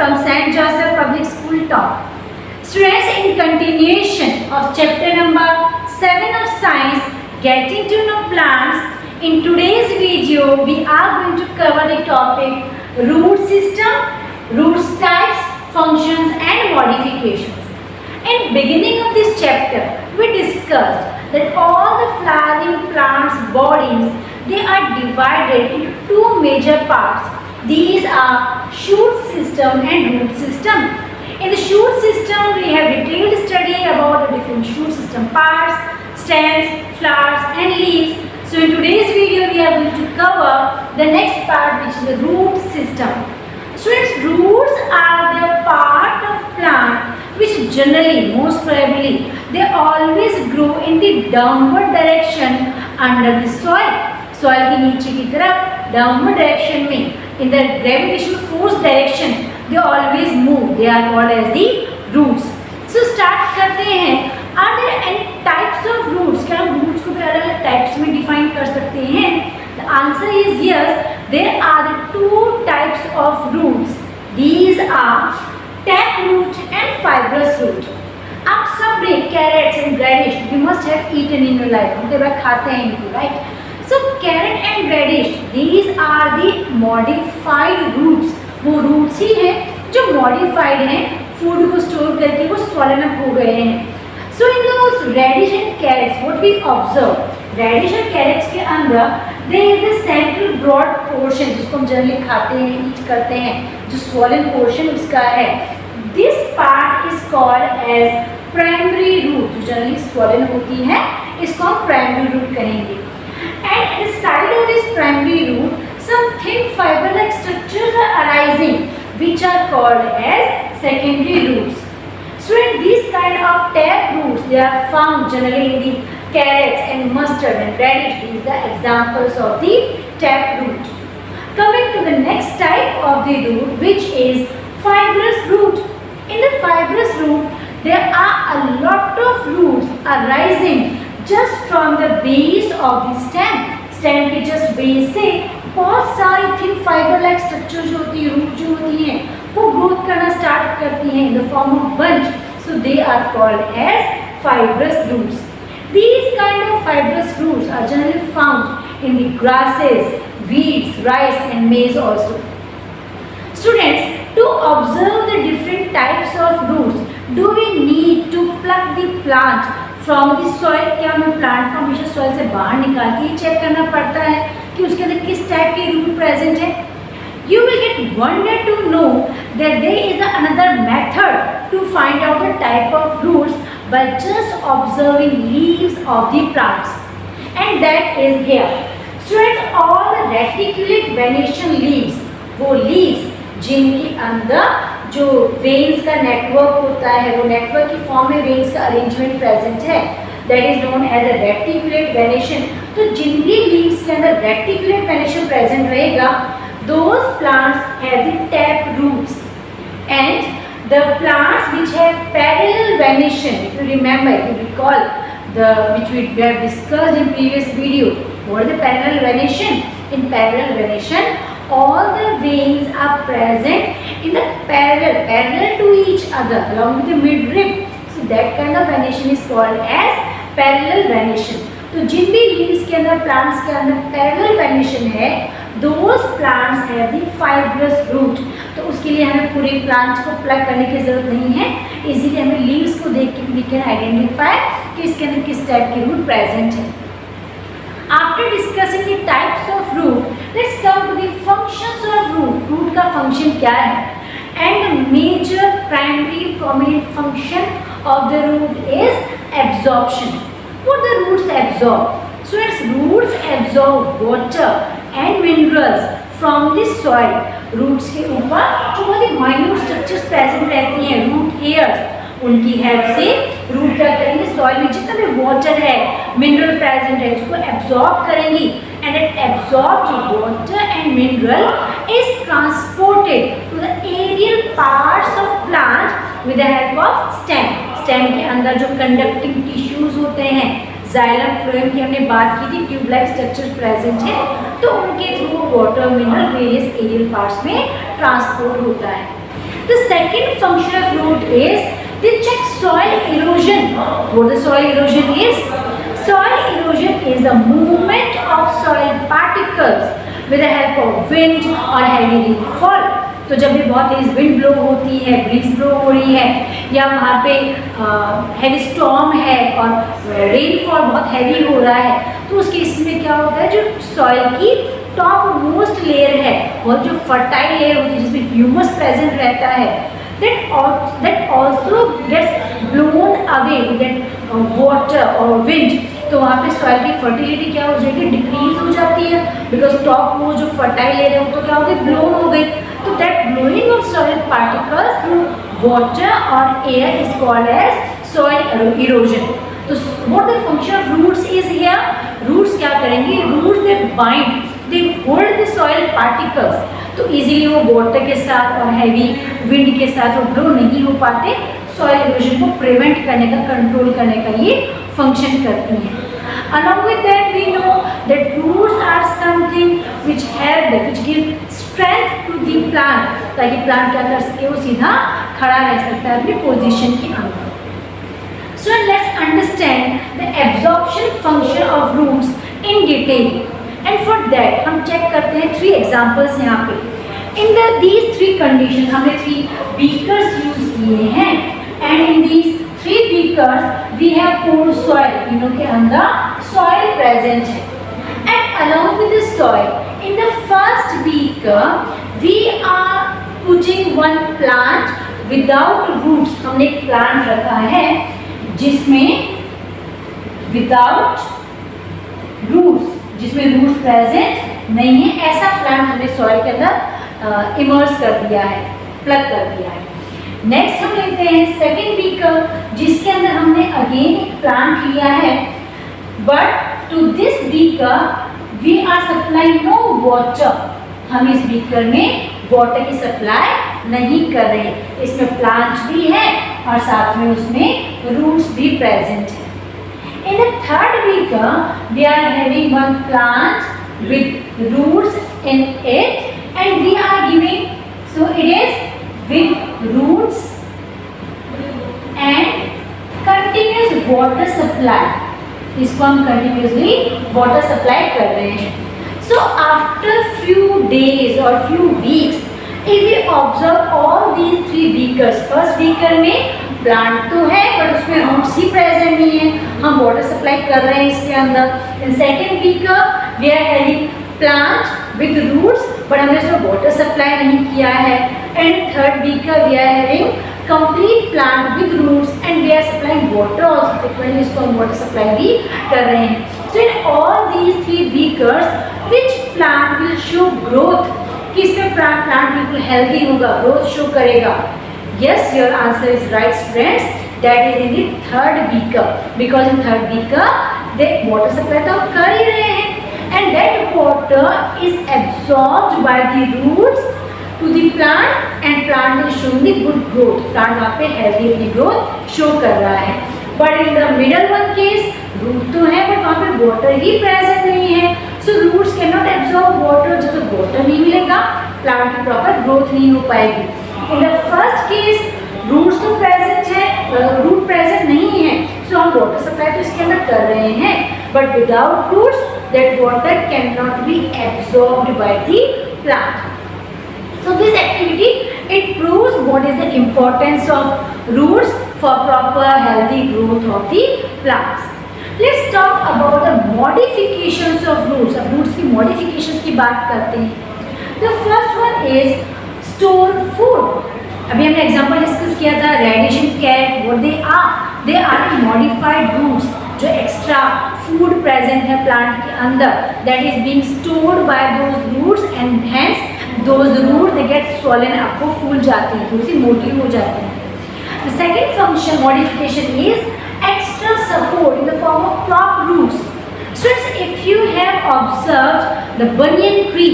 from St. Joseph Public School Top. Students, in continuation of chapter number 7 of science, getting to know plants, in today's video we are going to cover the topic root system, root types, functions and modifications. In beginning of this chapter, we discussed that all the flowering plants bodies, they are divided into two major parts. These are shoot system and root system. In the shoot system, we have detailed study about the different shoot system parts, stems, flowers and leaves. So in today's video, we are going to cover the next part, which is the root system. Students, roots are the part of plant which generally, most probably, they always grow in the downward direction under the soil. Soil के नीचे की तरफ downward direction में, in the gravitational force direction, they always move. They are called as the roots. So start करते हैं. Are there any types of roots? क्या हम roots को भी अलग-अलग types में define कर सकते हैं? The answer is yes. There are the two types of roots. These are taproot and fibrous root. आप सब ने carrots and radish you must have eaten in your life. हम कई बार खाते हैं इनको, right? So carrot and radish, these are the modified roots. वो roots ही हैं जो modified हैं, food को store करके वो swollen up हो गए हैं. So in those radish and carrots, what we observe, radish and carrots के अंदर there is a central broad portion जिसको हम generally खाते हैं, eat करते हैं, जो swollen portion उसका है. This part is called as primary root. जो generally swollen होती है, इसको हम primary root कहेंगे. And inside of this primary root, some thin fiber-like structures are arising, which are called as secondary roots. So in these kind of tap roots, they are found generally in the carrots and mustard and radish. These are examples of the tap root. Coming to the next type of the root, which is fibrous root. In the fibrous root, there are a lot of roots arising just from the base of the stem. Stem के just base से बहुत सारी thin fiber-like structures जो होती है, root जो होती हैं, वो growth करना start करती हैं in the form of bunch. So they are called as fibrous roots. These kind of fibrous roots are generally found in the grasses, weeds, rice and maize also. Students, to observe the different types of roots, do we need to pluck the plant from the soil? क्या हमें plant को हमेशा soil से बाहर निकाल के check करना पड़ता है कि उसके अंदर किस टाइप के root present है? You will get wonder to know that there is another method to find out the type of roots by just observing leaves of the plants, and that is here. Students, all the reticulate venation leaves, वो leaves जिनके अंदर जो veins का network होता है, वो network की form में वेन्स का अरेंजमेंट प्रेजेंट है, that is known as a reticulate venation. तो जिन भी लीव्स के अंदर रेटिकुलेट वेनेशन प्रेजेंट रहेगा, those plants have the tap roots. And the plants which have parallel venation, if you remember, if you recall the which we have discussed in previous video, what is the parallel venation? In parallel venation, all the veins are present in the parallel to each other along with the midrib. So that kind of venation is called as parallel venation. तो जिन भी leaves के अंदर, plants के अंदर parallel venation है, those plants have the fibrous root. तो उसके लिए हमें पूरे plants को plug करने की जरूरत नहीं है. इसीलिए हमें leaves को देख के we can identify कि इसके अंदर किस टाइप की root present है. After discussing the types of root, let's come to the functions of root. Root का function क्या है? And the major primary prominent function of the root is absorption. What the roots absorb? So its roots absorb water and minerals from the soil. Roots के ऊपर जो बहुत ही minute structures present रहती हैं, root hairs, उनकी help से root क्या करेंगे, सॉइल में जितना भी वाटर है, मिनरल प्रेजेंट है, उसको एब्जॉर्ब करेंगी. And it absorbed water and mineral is transported to the aerial parts of plant with the help of stem. Stem के अंदर जो कंडक्टिंग टिश्यूज होते हैं, जाइलम फ्लोएम की हमने बात की थी, ट्यूब लाइक स्ट्रक्चर प्रेजेंट है, तो उनके through water mineral various aerial parts में ट्रांसपोर्ट होता है. The second function of root is they check soil erosion. What the soil erosion is? Soil erosion is the movement of soil particles with the help of wind or heavy rainfall. तो जब भी बहुत तेज wind blow होती है, bridge blow हो रही है, या वहाँ पे हैवी स्टॉर्म है और रेनफॉल बहुत हैवी हो रहा है, तो उस केस में क्या होता है, जो सॉइल की टॉप मोस्ट लेयर है और जो फर्टाइल लेयर होती है जिसमें ह्यूमस प्रेजेंट रहता है, that also gets blown away with that water or wind. तो वहाँ पे सॉइल की फर्टिलिटी क्या हो जाएगी, डिक्रीज हो जाती है, बिकॉज टॉप वो जो फर्टाइल लेयर है वो तो क्या हो गई, ब्लोन हो गई. तो that blowing off soil particles through water और air is called as soil erosion. तो what the function of roots is here? Roots क्या करेंगे? Roots they bind, they hold the soil particles. तो इजीली वो water के साथ और heavy wind के साथ वो ब्लो नहीं हो पाते. सॉइल इरोजन को प्रिवेंट करने का, कंट्रोल करने का ये फंक्शन करती हैं. Along with that, we know that roots are something which help, which give strength to the plant, ताकि plant क्या कर सके, वो सीधा खड़ा रह सकता है अपनी पोजीशन के अंदर. So let's understand the absorption function of roots in detail. And for that हम check करते हैं 3 examples यहाँ पे. In these 3 conditions हमने 3 beakers use किए हैं, and in these 3 beakers we have poured soil. तीनों के अंदर soil present है. And along with the soil, in the first beaker we are putting one plant without roots. हमने एक plant रखा है जिसमें without roots, जिसमें रूट्स प्रेजेंट नहीं है, ऐसा प्लांट हमने सॉइल के अंदर इमर्स कर दिया है, प्लग कर दिया है. नेक्स्ट हम लेते हैं सेकेंड बीकर, जिसके अंदर हमने अगेन एक प्लांट लिया है, but to this beaker we are supply no water. हम इस बीकर में वाटर की सप्लाई नहीं कर रहे. इसमें प्लांट भी है और साथ में उसमें रूट्स भी प्रेजेंट है. In the third beaker, we are having one plant with roots in it, and we are giving, so it is with roots and continuous water supply. इसको हम continuously water supply कर रहे हैं. So after few days or few weeks, if we observe all these 3 beakers, first beaker में plant तो है but उसमें roots ही present नहीं है, हम वाटर सप्लाई कर रहे हैं इसके अंदर. In second beaker we are having plant with roots but हमने उसमें वाटर सप्लाई नहीं किया है. And third beaker we are having complete plant with roots and we are supplying water also. Frequently इसको हम वाटर सप्लाई भी कर रहे हैं. So in all these 3 beakers which plant will show growth, कि इसमें प्लांट बिल्कुल हेल्दी होगा, ग्रोथ शो करेगा. Yes, your answer is right, students. That is in the third beaker, because in third beaker the water supply तो हम कर ही रहे हैं, and that water is absorbed by the roots to the plant, and plant is showing the good growth. Plant वहाँ पे healthy अपनी growth show कर रहा है. But in the middle one case, root तो है but वहाँ पे water ही present नहीं है. So roots cannot absorb water. जब तक water नहीं मिलेगा, plant की proper growth नहीं हो पाएगी. In the first case, roots तो present है, root present नहीं है, so हम water supply तो इसके अंदर कर रहे हैं, but without roots, that water cannot be absorbed by the plant. So this activity, it proves what is the importance of roots for proper healthy growth of the plants. Let's talk about the modifications of roots. अब roots की modifications की बात करते हैं. The first one is store food. अभी हमने example discuss किया था रेडिएशन कैट. What they are modified roots, जो एक्स्ट्रा फूड प्रेजेंट है प्लांट के अंदर, that is being stored by those roots and hence those root they get swollen up, वो फूल जाती हैं, थोड़ी सी मोटी हो जाती हैं. The second function modification is extra support in the form of prop roots. Students, if you have observed the banyan tree,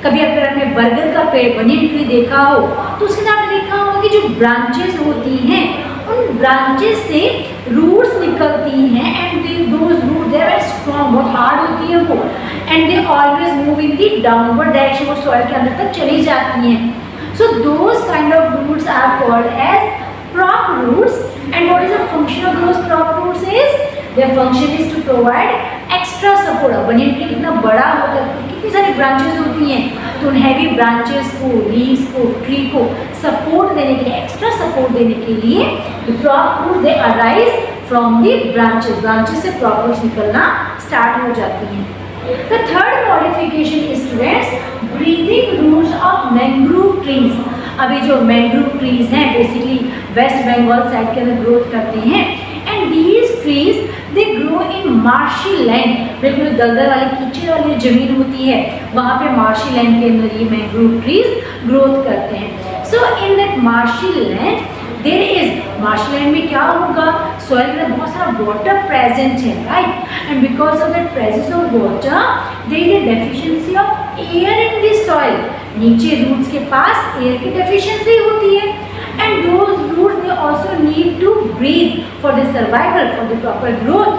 कभी अगर आपने बरगद का पेड़ बनियन ट्री देखा हो तो उसके साथ लिखा होगा कि जो ब्रांचेस होती हैं उन ब्रांचेस से रूट्स निकलती हैं, and those root they are strong, बहुत हार्ड होती है वो, and they always move in the downward direction, वो सॉइल के अंदर तक चली जाती हैं. So those kind of roots are called as prop roots. And what is the function of those prop roots is? Their function is to provide extra support. अब banyan tree कितना बड़ा होता है, कितनी सारी ब्रांचेस होती हैं, तो उन हैवी ब्रांचेस को, लीव्स को, ट्री को सपोर्ट देने के लिए, एक्स्ट्रा सपोर्ट देने के लिए the prop root they arise from the branches. Branches से prop roots निकलना स्टार्ट हो जाती हैं. The third modification is students breathing roots of mangrove trees. अभी जो मैंग्रोव ट्रीज हैं बेसिकली वेस्ट बंगाल साइड के अंदर ग्रोथ करते हैं. And these trees they grow in marshy land. बिल्कुल दलदल वाली कीचड़ वाली जमीन होती है, वहाँ पे मार्शी लैंड के अंदर ये मैंग्रोव ट्रीज ग्रोथ करते हैं. So in that marshy land there is, marshy land में क्या होगा, सॉइल में बहुत सारा वाटर प्रेजेंट है, right. And because of that presence of water there is a deficiency of air in the soil. नीचे रूट्स के पास एयर की डेफिशिएंसी होती है. And those roots they also need to breathe for the survival, for the proper growth.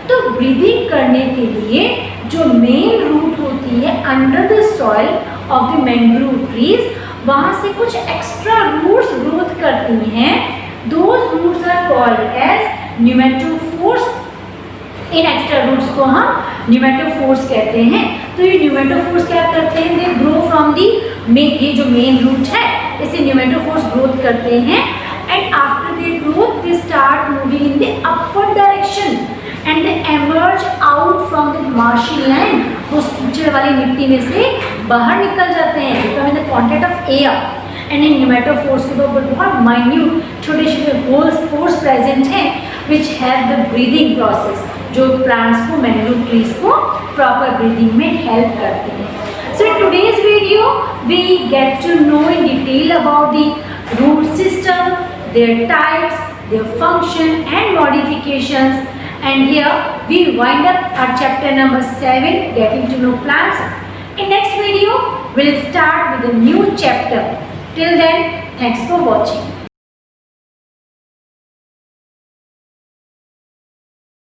तो breathing करने के लिए जो मेन रूट होती है under the soil of the mangrove trees, वहाँ से कुछ एक्स्ट्रा रूट्स ग्रोथ करती हैं. Those roots are called as pneumatophores. इन एक्स्ट्रा रूट्स को हम न्यूमेटोफोर्स कहते हैं. तो ये न्यूमेटोफोर्स क्या करते हैं, they grow from the main, ये जो मेन रूट है इसे न्यूमेटोफोर्स ग्रोथ करते हैं. And after they growth they start moving in the upward direction and they emerge out from the marshy land. वो कीचड़ वाली मिट्टी में से बाहर निकल जाते हैं, become in the contact of air. And in pneumatophores के ऊपर बहुत माइन्यूट छोटे छोटे होल्स पोर्स प्रेजेंट हैं which have the breathing process, जो प्लांट्स को, मैंग्रोव ट्रीज को प्रॉपर ब्रीदिंग में हेल्प करते हैं. So in today's video we get to know in detail about the root system, their types, their function and modifications. And here we wind up our chapter number 7, getting to know plants. In next video we'll start with a new chapter. Till then, thanks for watching.